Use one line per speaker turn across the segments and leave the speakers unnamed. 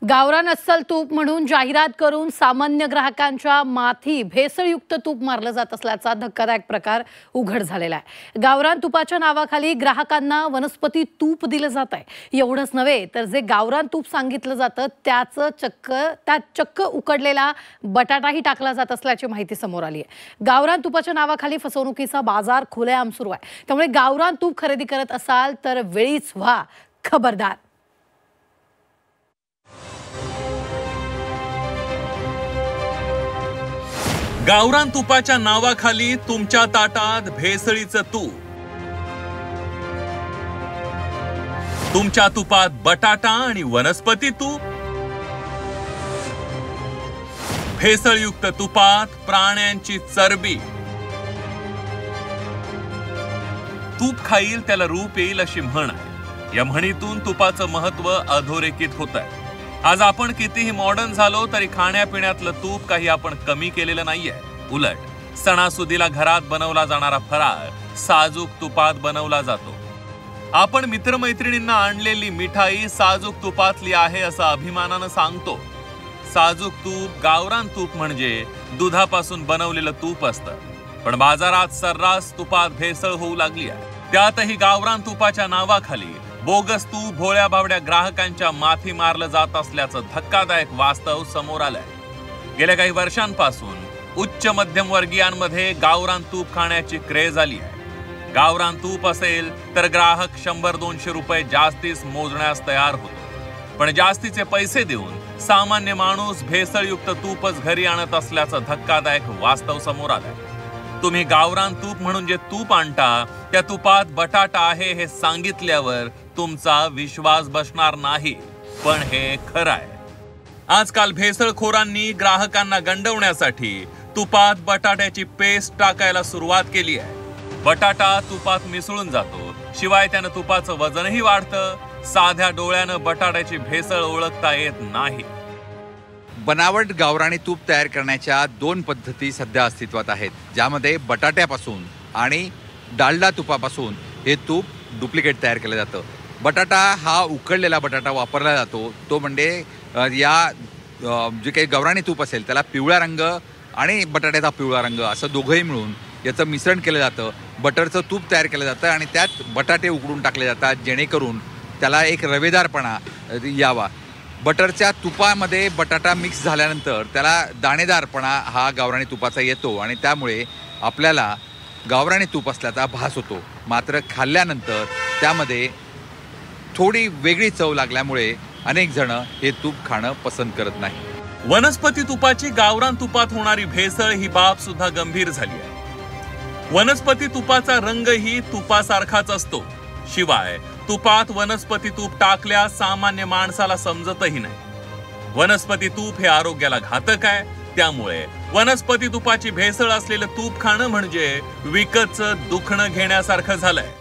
गावरान अस्सल तूप म्हणून जाहिरात करून सामान्य ग्राहकांच्या माथी भेसळयुक्त तूप मारलं जात असल्याचा धक्कादायक प्रकार उघड झालेला आहे। गावरान तुपाच्या नावाखाली ग्राहकांना वनस्पती तूप दिलं जात आहे। एवढंच नव्हे तर जे गावरान तूप सांगितलं जातं त्यात चक्क उकडलेला बटाटाही टाकला जात असल्याची माहिती समोर आली आहे। गावरान तुपाच्या नावाखाली फसवणुकीचा बाजार खुलेआम सुरू आहे। त्यामुळे गावरान तूप खरेदी करत असाल तर वेळीच व्हा खबरदार।
गावरान तुपाच्या नावाखाली तुमच्या ताटात भेसळीचं तूप। तुमच्या तुपात बटाटा आणि वनस्पती तूप। भेसळयुक्त तुपात प्राण्यांची चरबी। तूप खाईल त्याला रूप येईल अशी म्हण आहे। या म्हणीतून तुपाचं महत्व अधोरेखित होत आहे। आज आपण कितीही मॉडर्न झालो तरी खाण्यापिण्यातलं तूप काही आपण कमी केलेलं नाहीये। उलट सणासुदीला घरात बनवला जाणारा फराळ साजूक तुपात बनवला जातो। आपण मित्रमैत्रिणींना आणलेली मिठाई साजूक तुपातली आहे असं अभिमानानं सांगतो। साजूक तूप गावरान तूप म्हणजे दुधापासून बनवलेलं तूप असतं, पण बाजारात सर्रास तुपात भेसळ होऊ लागली आहे। त्यातही गावरान तुपाच्या नावाखाली बोगस तूप भोळ्या भावड्या ग्राहकांच्या माथी मारलं जात असल्याचं धक्कादायक वास्तव समोर आलंय। गेल्या काही वर्षांपासून उच्च मध्यम वर्गीयांमध्ये गावरान तूप खाण्याची क्रेज आली आहे। गावरान तूप असेल तर ग्राहक 100-200 रुपये जास्तीच मोजण्यास तयार होतो, पण जास्तीचे पैसे देऊन सामान्य माणूस भेसळयुक्त तूपच घरी आणत असल्याचं धक्कादायक वास्तव समोर आलंय। तुम्ही गावरान तूप म्हणून जे तूप आणता त्या तुपात बटाटा आहे हे सांगितल्यावर तुमचा विश्वास बसणार नाही, पण हे खरं आहे। आजकाल भेसळखोरांनी ग्राहकांना गंडवण्यासाठी तुपात बटाट्याची पेस्ट टाकायला सुरुवात केली आहे। बटाटा तुपात मिसळून जातो, शिवाय त्यानं तुपाचं वजनही वाढतं। साध्या डोळ्यानं बटाट्याची भेसळ ओळखता येत नाही।
बनावट गावरानी तूप तयार करण्याच्या 2 पद्धती सध्या अस्तित्वात आहेत, ज्यामध्ये बटाट्यापासून आणि डालडा तुपापासून हे तूप डुप्लिकेट तयार केलं जातं। बटाटा हा उकडलेला बटाटा वापरला जातो, तो म्हणजे जे काही गावरानी तूप असेल त्याला पिवळा रंग आणि बटाट्याचा पिवळा रंग असं दोघंही मिळून याचं मिश्रण केलं जातं। बटरचं तूप तयार केलं जातं आणि त्यात बटाटे उकडून टाकले जातात, जेणेकरून त्याला एक रवेदारपणा यावा। बटरच्या तुपामध्ये बटाटा मिक्स झाल्यानंतर त्याला दाणेदारपणा हा गावरानी तुपाचा येतो आणि त्यामुळे आपल्याला गावरानी तूप असल्याचा भास होतो। मात्र खाल्ल्यानंतर त्यामध्ये थोडी वेगळी चव लागल्यामुळे अनेक जण हे तूप खाणं पसंत करत नाही।
वनस्पती तुपाची गावरान तुपात होणारी भेसळ ही बाब सुद्धा गंभीर झाली आहे। वनस्पती तुपाचा रंगही तुपासारखाच असतो, शिवाय तुपात वनस्पती तूप टाकल्यास सामान्य माणसाला समजतही नाही। वनस्पती तूप हे आरोग्याला घातक आहे, त्यामुळे वनस्पती तुपाची भेसळ असलेलं तूप खाणं म्हणजे विकतचं दुखणं घेण्यासारखं झालंय।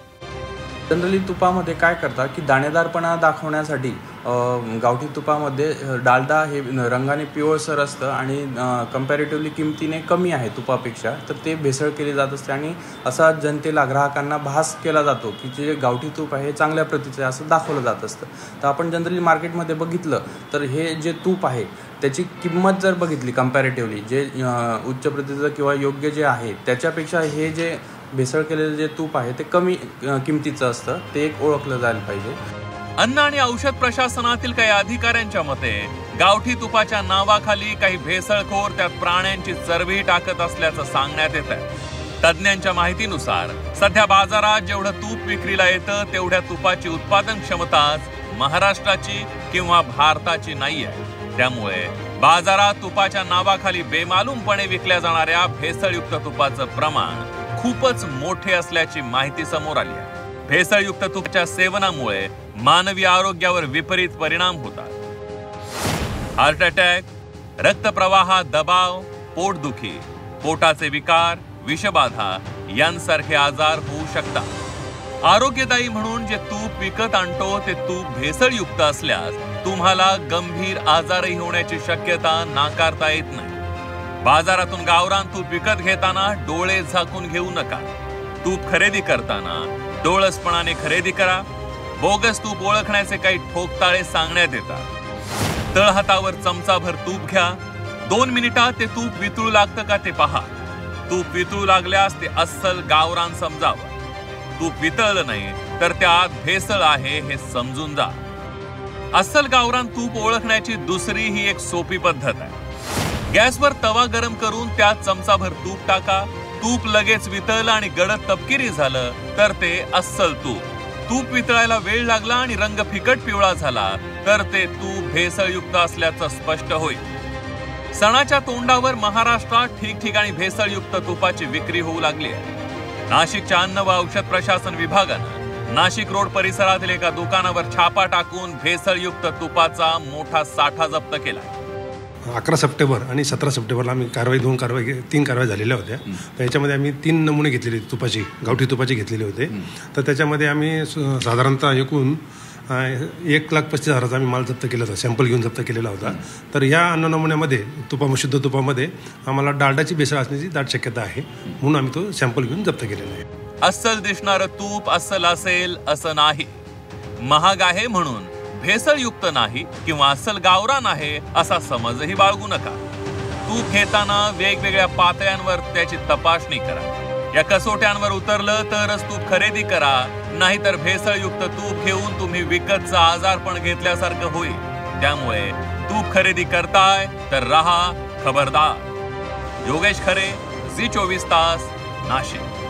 जनरली तुपामध्ये काय करतात की दाणेदारपणा दाखवण्यासाठी गावठी तुपामध्ये डालडा हे रंगाने पिवळसर असतं आणि कंपॅरेटिव्हली किमतीने कमी आहे तुपापेक्षा, तर ते भेसळ केली जात असते आणि असा जनतेला ग्राहकांना भास केला जातो की जे गावठी तूप आहे हे चांगल्या प्रतीचं आहे असं दाखवलं जात असतं। तर आपण जनरली मार्केटमध्ये बघितलं तर हे जे तूप आहे त्याची किंमत जर बघितली कंपॅरेटिव्हली जे उच्च प्रतीचं किंवा योग्य जे आहे त्याच्यापेक्षा हे जे भेसळ केलेलं जे तूप आहे ते कमी किमतीचं असतं, ते एक ओळखलं जायला पाहिजे।
अन्न आणि औषध प्रशासनातील काही अधिकाऱ्यांच्या मते गावठी तुपाच्या नावाखाली काही भेसळखोर त्यात प्राण्यांची चरबी टाकत असल्याचं सांगण्यात येत आहे। तज्ज्ञांच्या माहितीनुसार सध्या बाजारात जेवढं तूप विक्रीला येतं तेवढ्या तुपाची उत्पादन क्षमताच महाराष्ट्राची किंवा भारताची नाही आहे। त्यामुळे बाजारात तुपाच्या नावाखाली बेमालूमपणे विकल्या जाणाऱ्या भेसळयुक्त तुपाचं प्रमाण खूपच मोठे असल्याची माहिती समोर आली आहे। भेसळयुक्त तुपाच्या सेवनामुळे मानवी आरोग्यावर विपरीत परिणाम होतात। हार्ट अटॅक, रक्तप्रवाहात दबाव, पोटदुखी, पोटाचे विकार, विषबाधा यांसारखे आजार होऊ शकतात। आरोग्यदायी म्हणून जे तूप विकत आणतो ते तूप भेसळयुक्त असल्यास तुम्हाला गंभीर आजारही होण्याची शक्यता नाकारता येत नाही। बाजारातून गावरान तूप विकत घेताना डोळे झाकून घेऊ नका। तूप खरेदी करताना डोळसपणाने खरेदी करा। बोगस तूप ओळखण्याचे काही ठोकताळे सांगण्यात येतात। तळहातावर चमचाभर तूप घ्या. 2 मिनिटात ते तूप वितळू लागतं का ते पहा. तूप वितळू लागल्यास ते अस्सल गावरान समजावं. तूप वितळलं नाही तर त्यात भेसळ आहे हे समजून जा. अस्सल गावरान तूप ओळखण्याची दुसरी ही एक सोपी पद्धत आहे. गॅसवर तवा गरम करून त्यात चमचाभर तूप टाका. तूप लगेच वितळलं आणि गडद तपकिरी झालं तर ते अस्सल तूप. तूप वितळायला वेळ लागला आणि रंग फिकट पिवळा झाला तर ते तूप भेसळयुक्त असल्याचं स्पष्ट होईल. सणाच्या तोंडावर महाराष्ट्रात ठिकठिकाणी भेसळयुक्त तुपाची विक्री होऊ लागली आहे. नाशिकच्या अन्न व औषध प्रशासन विभागानं नाशिक रोड परिसरातील एका दुकानावर छापा टाकून भेसळयुक्त तुपाचा मोठा साठा जप्त केला.
11 सप्टेंबर आणि 17 सप्टेंबरला आम्ही तीन कारवाई झालेल्या होत्या. त्याच्यामध्ये आम्ही 3 नमुने घेतलेले तुपाची, गावठी तुपाची घेतलेले होते. तर त्याच्यामध्ये आम्ही साधारणतः एकूण 1,35,000चा आम्ही माल जप्त केला होता, सॅम्पल घेऊन जप्त केलेला होता. तर या अन्न नमुन्यामध्ये शुद्ध तुपामध्ये आम्हाला डालडाची भेसळ असण्याची दाट शक्यता आहे, म्हणून आम्ही तो सॅम्पल घेऊन जप्त केलेला आहे.
अस्सल दिसणारं तूप अस्सल असेल असं नाही. महाग आहे म्हणून भेसळयुक्त नाही किंवा अस्सल गावरान आहे असा समजही बाळगू नका. तूप घेताना वेगवेगळ्या पातळ्यांवर त्याची तपासणी करा. या कसोट्यांवर उतरलं तरच तूप खरेदी करा, नाहीतर भेसळयुक्त तूप घेऊन तुम्ही विकतचं आजारपण घेतल्यासारखं होईल. त्यामुळे तूप खरेदी करताय तर रहा खबरदार. योगेश खरे, झी 24 तास, नाशिक.